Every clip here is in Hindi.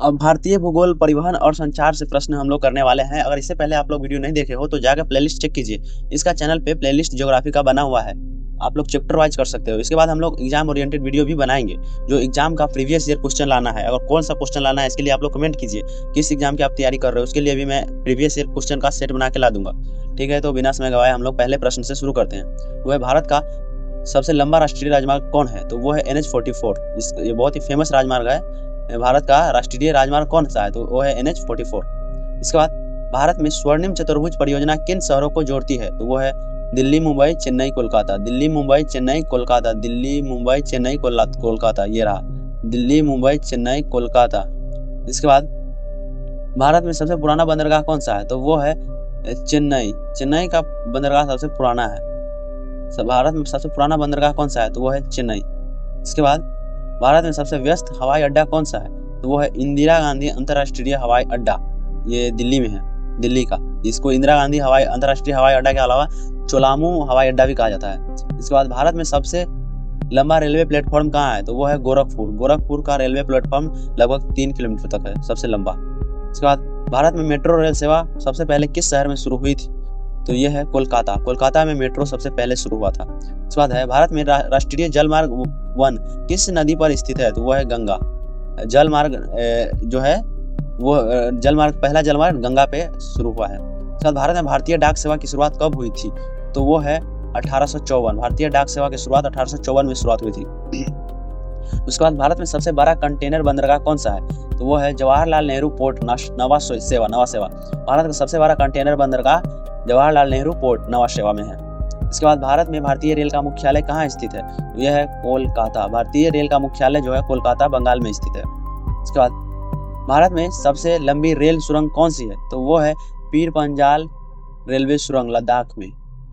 अब भारतीय भूगोल, परिवहन और संचार से प्रश्न हम लोग करने वाले हैं। अगर इससे पहले आप लोग वीडियो नहीं देखे हो तो जाकर प्लेलिस्ट चेक कीजिए। इसका चैनल पे प्लेलिस्ट ज्योग्राफी का बना हुआ है, आप लोग चैप्टर वाइज कर सकते हो। इसके बाद हम लोग एग्जाम ओरिएंटेड वीडियो भी बनाएंगे, जो एग्जाम का प्रीवियस ईयर क्वेश्चन लाना है। अगर कौन सा क्वेश्चन लाना है इसके लिए आप लोग कमेंट कीजिए, किस एग्जाम की आप तैयारी कर रहे हो, उसके लिए भी मैं प्रीवियस ईयर क्वेश्चन का सेट बना के ला दूंगा। ठीक है, तो बिना समय गवाए हम लोग पहले प्रश्न से शुरू करते हैं। वो है, भारत का सबसे लंबा राष्ट्रीय राजमार्ग कौन है? तो वो है NH-44। ये बहुत ही फेमस राजमार्ग है। भारत का राष्ट्रीय राजमार्ग कौन सा है? तो वो है NH-44। इसके बाद भारत में स्वर्णिम चतुर्भुज परियोजना किन शहरों को जोड़ती है? तो वो है दिल्ली, मुंबई, चेन्नई, कोलकाता। दिल्ली, मुंबई, चेन्नई, कोलकाता। दिल्ली, मुंबई, चेन्नई, कोलकाता। ये रहा, दिल्ली, मुंबई, चेन्नई, कोलकाता। इसके बाद भारत में सबसे पुराना बंदरगाह कौन सा है? तो वो है चेन्नई। चेन्नई का बंदरगाह सबसे पुराना है। भारत में सबसे पुराना बंदरगाह कौन सा है? तो वो है चेन्नई। इसके बाद भारत में सबसे व्यस्त हवाई अड्डा कौन सा है? तो वो है इंदिरा गांधी अंतर्राष्ट्रीय हवाई अड्डा। ये दिल्ली में है, दिल्ली का। इसको इंदिरा गांधी अंतर्राष्ट्रीय हवाई अड्डा के अलावा चोलामू हवाई अड्डा भी कहा जाता है। इसके बाद भारत में सबसे लंबा रेलवे प्लेटफॉर्म कहाँ है? तो वो है गोरखपुर। गोरखपुर का रेलवे प्लेटफॉर्म लगभग 3 किलोमीटर तक है, सबसे लंबा। इसके बाद भारत में मेट्रो रेल सेवा सबसे पहले किस शहर में शुरू हुई थी? तो यह है कोलकाता। कोलकाता में मेट्रो सबसे पहले शुरू हुआ था। इसके बाद है, भारत में राष्ट्रीय जलमार्ग 1 किस नदी पर स्थित है? तो वो है गंगा। जलमार्ग जो है वो जलमार्ग, पहला जलमार्ग गंगा पे शुरू हुआ है। इसके बाद भारत में भारतीय डाक सेवा की शुरुआत कब हुई थी? तो वो है 1854। भारतीय डाक सेवा की शुरुआत 1854 में शुरुआत हुई थी। उसके बाद भारत में सबसे बड़ा कंटेनर बंदरगाह कौन सा है? तो वो है जवाहरलाल नेहरू पोर्ट नवा सेवा। भारत का सबसे बड़ा कंटेनर बंदरगाह जवाहरलाल नेहरू पोर्ट नवा सेवा में है। इसके बाद भारत में भारतीय रेल का मुख्यालय कहाँ स्थित है? तो यह है कोलकाता। भारतीय रेल का मुख्यालय जो है कोलकाता, बंगाल में स्थित है। इसके बाद भारत में सबसे लंबी रेल सुरंग कौन सी है? तो वो है पीर पंजाल रेलवे सुरंग, लद्दाख में,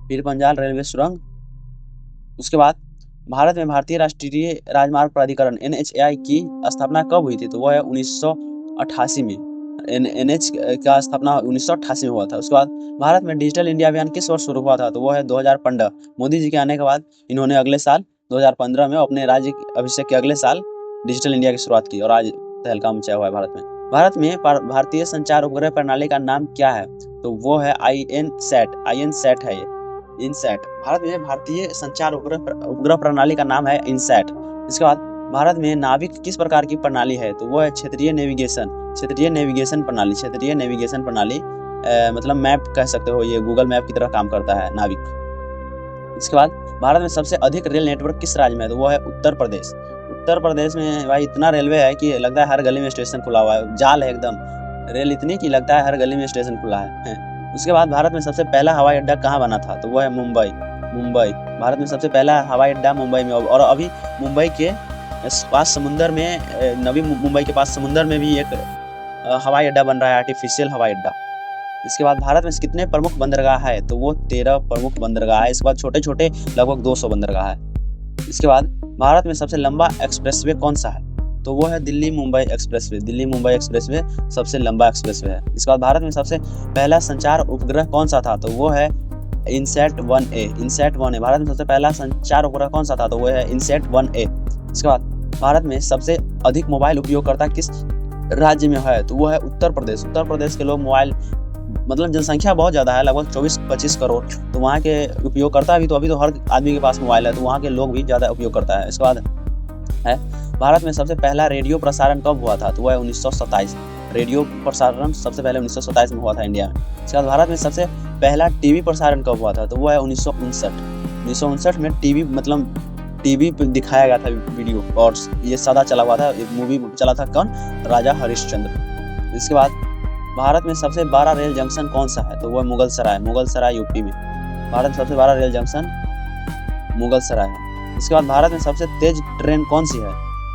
पीर पंजाल रेलवे सुरंग। उसके बाद भारत में भारतीय राष्ट्रीय राजमार्ग प्राधिकरण NHAI की स्थापना कब हुई थी? तो वो है 1988 में। NH का स्थापना 1988 में हुआ था। उसके बाद भारत में डिजिटल इंडिया अभियान किस वर्ष शुरू हुआ था? तो वो है 2015। मोदी जी के आने के बाद इन्होंने अगले साल 2015 में अपने राज्य अभिषेक के अगले साल डिजिटल इंडिया की शुरुआत की और आज तहलका मचाया हुआ है भारत में। भारत में भारतीय संचार उपग्रह प्रणाली का नाम क्या है? तो वो है INSAT है ये, इनसैट। भारत में भारतीय संचार उपग्रह प्रणाली का नाम है इनसैट। इसके बाद भारत में नाविक किस प्रकार की प्रणाली है? तो वो है क्षेत्रीय नेविगेशन प्रणाली। मतलब मैप कह सकते हो, ये गूगल मैप की तरह काम करता है नाविक। इसके बाद भारत में सबसे अधिक रेल नेटवर्क किस राज्य में है? तो वो है उत्तर प्रदेश। उत्तर प्रदेश में भाई इतना रेलवे है कि लगता है हर गली में स्टेशन खुला हुआ है, जाल है एकदम, रेल इतनी कि लगता है हर गली में स्टेशन खुला है। उसके बाद भारत में सबसे पहला हवाई अड्डा कहाँ बना था? तो वो है मुंबई। भारत में सबसे पहला हवाई अड्डा मुंबई में, और अभी मुंबई के पास समुंदर में, नवी मुंबई के पास समुंदर में भी एक हवाई अड्डा बन रहा है, आर्टिफिशियल हवाई अड्डा। इसके बाद भारत में कितने प्रमुख बंदरगाह है? तो वो 13 प्रमुख बंदरगाह है। इसके बाद छोटे छोटे लगभग 200 बंदरगाह है। इसके बाद भारत में सबसे लंबा एक्सप्रेसवे कौन सा है? तो वो है दिल्ली मुंबई एक्सप्रेसवे सबसे लंबा एक्सप्रेसवे है। इसके बाद भारत में सबसे पहला संचार उपग्रह कौन सा था? तो वो है इनसैट 1A। भारत में सबसे पहला संचार उपग्रह कौन सा था? तो वो है इनसैट 1A। इसके बाद भारत में सबसे अधिक मोबाइल उपयोगकर्ता किस राज्य में है? तो वो है उत्तर प्रदेश के लोग मोबाइल, मतलब जनसंख्या बहुत ज़्यादा है, लगभग 24-25 करोड़। तो वहाँ के उपयोगकर्ता भी तो अभी तो हर आदमी के पास मोबाइल है, तो वहाँ के लोग भी ज़्यादा उपयोग करता है। इसके बाद है, भारत में सबसे पहला रेडियो प्रसारण कब हुआ था? तो वह है 1927। रेडियो प्रसारण सबसे पहले 1927 में हुआ था इंडिया में। इसके बाद भारत में सबसे पहला टीवी प्रसारण कब हुआ था? तो वह है 1959 में टीवी पे दिखाया गया था वीडियो, और ये सदा चला हुआ था, एक मूवी चला था, कौन? राजा हरिश्चंद्र। इसके बाद भारत में सबसे बड़ा रेल जंक्शन कौन सा है? तो वह मुगल सराय यूपी में। भारत में सबसे बड़ा रेल जंक्शन मुगल सराय है। इसके बाद भारत में सबसे तेज ट्रेन कौन सी है?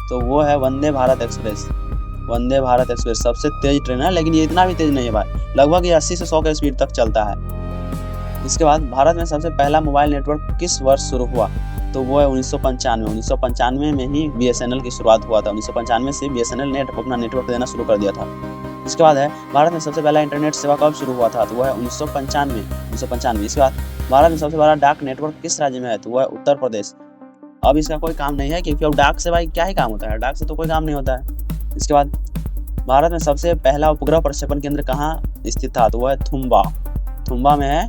तो वो है वंदे भारत एक्सप्रेस सबसे तेज ट्रेन है, लेकिन ये इतना भी तेज नहीं है भाई, लगभग ये 80 से 100 के स्पीड तक चलता है। इसके बाद भारत में सबसे पहला मोबाइल नेटवर्क किस वर्ष शुरू हुआ? तो वो है 1995 में ही BSNL की शुरुआत हुआ था। 1995 से BSNL ने अपना नेटवर्क देना शुरू कर दिया था। इसके बाद है, भारत में सबसे पहला इंटरनेट सेवा कब शुरू हुआ था? तो वह है 1995। इसके बाद भारत में सबसे बड़ा डाक नेटवर्क किस राज्य में है? तो वह है उत्तर प्रदेश। अब इसका कोई काम नहीं है, क्योंकि अब डाक से भाई क्या ही काम होता है, डाक से तो कोई काम नहीं होता है। इसके बाद भारत में सबसे पहला उपग्रह प्रक्षेपण केंद्र कहाँ स्थित था? तो वह है थुम्बा। थुम्बा में है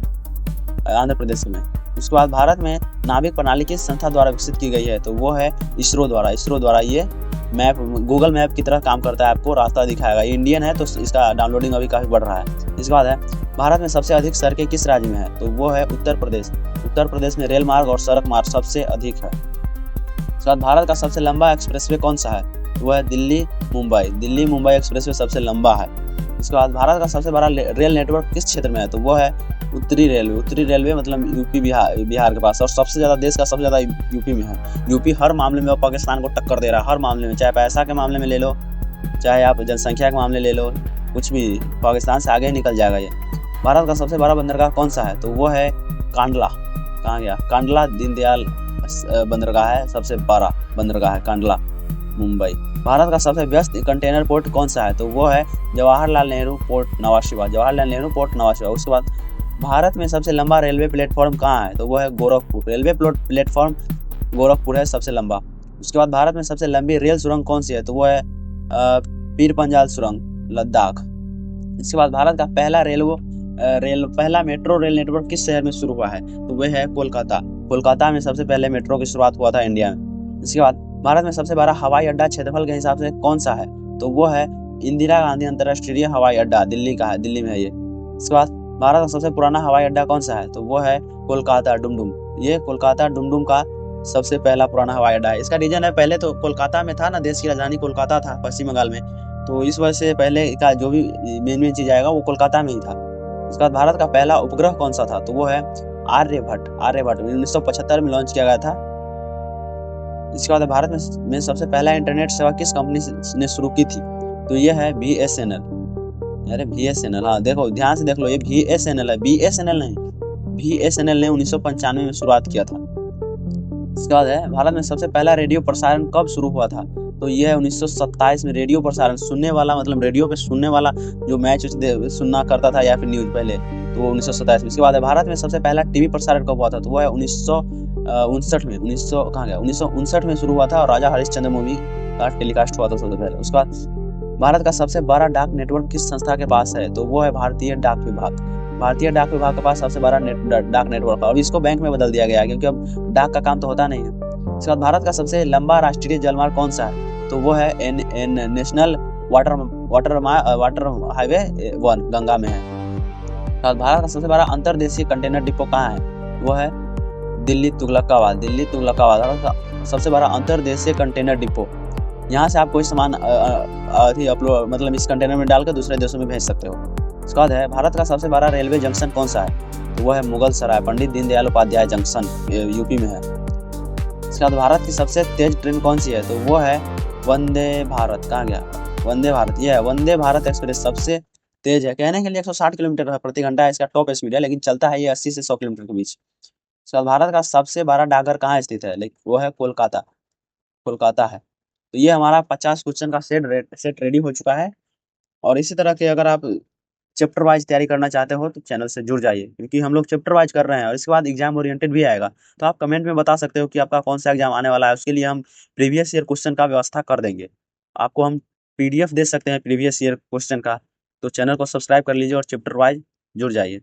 आंध्र प्रदेश में। उसके बाद भारत में नाभिक प्रणाली किस संस्था द्वारा विकसित की गई है? तो वो है इसरो द्वारा। इसरो द्वारा ये मैप गूगल मैप की तरह काम करता है, आपको रास्ता दिखाएगा। ये इंडियन है तो इसका डाउनलोडिंग अभी काफ़ी बढ़ रहा है। इसके बाद है भारत में सबसे अधिक सड़कें किस राज्य में है? तो वो है उत्तर प्रदेश। उत्तर प्रदेश में रेल मार्ग और सड़क मार्ग सबसे अधिक है। इसके बाद भारत का सबसे लंबा एक्सप्रेसवे कौन सा है? वो है दिल्ली मुंबई। दिल्ली मुंबई एक्सप्रेसवे सबसे लंबा है। इसके बाद भारत का सबसे बड़ा रेल नेटवर्क किस क्षेत्र में है? तो वो है उत्तरी रेलवे। उत्तरी रेलवे मतलब यूपी बिहार के पास, और सबसे ज़्यादा देश का सबसे ज़्यादा यूपी में है। यूपी हर मामले में पाकिस्तान को टक्कर दे रहा है, हर मामले में, चाहे पैसा के मामले में ले लो, चाहे आप जनसंख्या के मामले ले लो, कुछ भी पाकिस्तान से आगे निकल जाएगा ये। भारत का सबसे बड़ा बंदरगाह कौन सा है? तो वो है कांडला। कहाँ गया? कांडला दीनदयाल बंदरगाह है, सबसे बड़ा बंदरगाह है कांडला मुंबई। भारत का सबसे व्यस्त कंटेनर पोर्ट कौन सा है? तो वो है जवाहरलाल नेहरू पोर्ट नवा शिवा। जवाहरलाल नेहरू पोर्ट नवा शिवा। उसके बाद भारत में सबसे लंबा रेलवे प्लेटफॉर्म कहाँ है? तो वो है गोरखपुर। रेलवे प्लेटफॉर्म गोरखपुर है सबसे लंबा। उसके बाद भारत में सबसे लंबी रेल सुरंग कौन सी है? तो वो है पीर पंजाल सुरंग, लद्दाख। इसके बाद भारत का पहला मेट्रो रेल नेटवर्क किस शहर में शुरू हुआ है? तो वह है कोलकाता। कोलकाता में सबसे पहले मेट्रो की शुरुआत हुआ था इंडिया में। इसके बाद भारत में सबसे बड़ा हवाई अड्डा क्षेत्रफल के हिसाब से कौन सा है? तो वो है इंदिरा गांधी अंतर्राष्ट्रीय हवाई अड्डा, दिल्ली का है, दिल्ली में है ये। इसके बाद भारत का सबसे पुराना हवाई अड्डा कौन सा है? तो वो है कोलकाता डुमडुम। ये कोलकाता डुमडुम का सबसे पहला पुराना हवाई अड्डा है। इसका रीजन है, पहले तो कोलकाता में था ना, देश की राजधानी कोलकाता था पश्चिम बंगाल में, तो इस वजह से पहले का जो भी मेन चीज आएगा वो कोलकाता में ही था। उसके बाद भारत का पहला उपग्रह कौन सा था? तो वो है आर्यभट्ट। आर्यभट्ट 1975 में लॉन्च किया गया था। इसके बाद भारत में सबसे पहला इंटरनेट सेवा किस कंपनी ने शुरू की थी? तो ये है BSNL। अरे BSNL, हाँ देखो ध्यान से देख लो, ये BSNL है, BSNL नहीं। BSNL ने 1995 में शुरुआत किया था। इसके बाद है भारत में सबसे पहला रेडियो प्रसारण कब शुरू हुआ था? तो यह है 1927 में। रेडियो प्रसारण सुनने वाला, मतलब रेडियो पे सुनने वाला जो मैच सुनना करता था या फिर न्यूज पहले, तो वो 1927 में। इसके बाद है भारत में सबसे पहला टीवी प्रसारण कब हुआ था? तो वो है 1959 में। 1959 में शुरू हुआ था और राजा हरिश्चंद्र मूवी का टेलीकास्ट हुआ था सबसे पहले। उसके बाद भारत का सबसे बड़ा डाक नेटवर्क किस संस्था के पास है? तो वो है भारतीय डाक विभाग। भारतीय डाक विभाग के पास सबसे बड़ा डाक नेटवर्क है, और इसको बैंक में बदल दिया गया है क्योंकि अब डाक का काम तो होता नहीं है। इसके बाद भारत का सबसे लंबा राष्ट्रीय जलमार्ग कौन सा है? तो वो है नेशनल वाटर हाईवे 1, गंगा में है। भारत का सबसे बड़ा अंतर्देशीय कंटेनर डिपो कहाँ है? वो है दिल्ली तुगलकाबाद। दिल्ली तुगलकाबाद भारत का सबसे बड़ा अंतर्देशीय कंटेनर डिपो। यहाँ से आप कोई सामान अपलोड, मतलब इस कंटेनर में डालकर दूसरे देशों में भेज सकते हो। इसके बाद है भारत का सबसे बड़ा रेलवे जंक्शन कौन सा है? तो वो है मुगल सराय, पंडित दीनदयाल उपाध्याय जंक्शन, यूपी में है। इसके बाद भारत की सबसे तेज ट्रेन कौन सी है? तो वो है वंदे भारत। कहाँ गया? वंदे भारत। ये है वंदे भारत एक्सप्रेस, सबसे तेज है। कहने के लिए 160 किलोमीटर प्रति घंटा इसका टॉप स्पीड है, लेकिन चलता है ये 80 से 100 किलोमीटर के बीच। इसके बाद भारत का सबसे बड़ा डाकघर कहाँ स्थित है? वो है कोलकाता। कोलकाता है। तो ये हमारा 50 क्वेश्चन का सेट रेडी हो चुका है। और इसी तरह के अगर आप चैप्टर वाइज तैयारी करना चाहते हो तो चैनल से जुड़ जाइए, क्योंकि हम लोग चैप्टर वाइज कर रहे हैं और इसके बाद एग्जाम ओरिएंटेड भी आएगा। तो आप कमेंट में बता सकते हो कि आपका कौन सा एग्जाम आने वाला है, उसके लिए हम प्रीवियस ईयर क्वेश्चन का व्यवस्था कर देंगे। आपको हम PDF दे सकते हैं प्रीवियस ईयर क्वेश्चन का। तो चैनल को सब्सक्राइब कर लीजिए और चैप्टर वाइज जुड़ जाइए।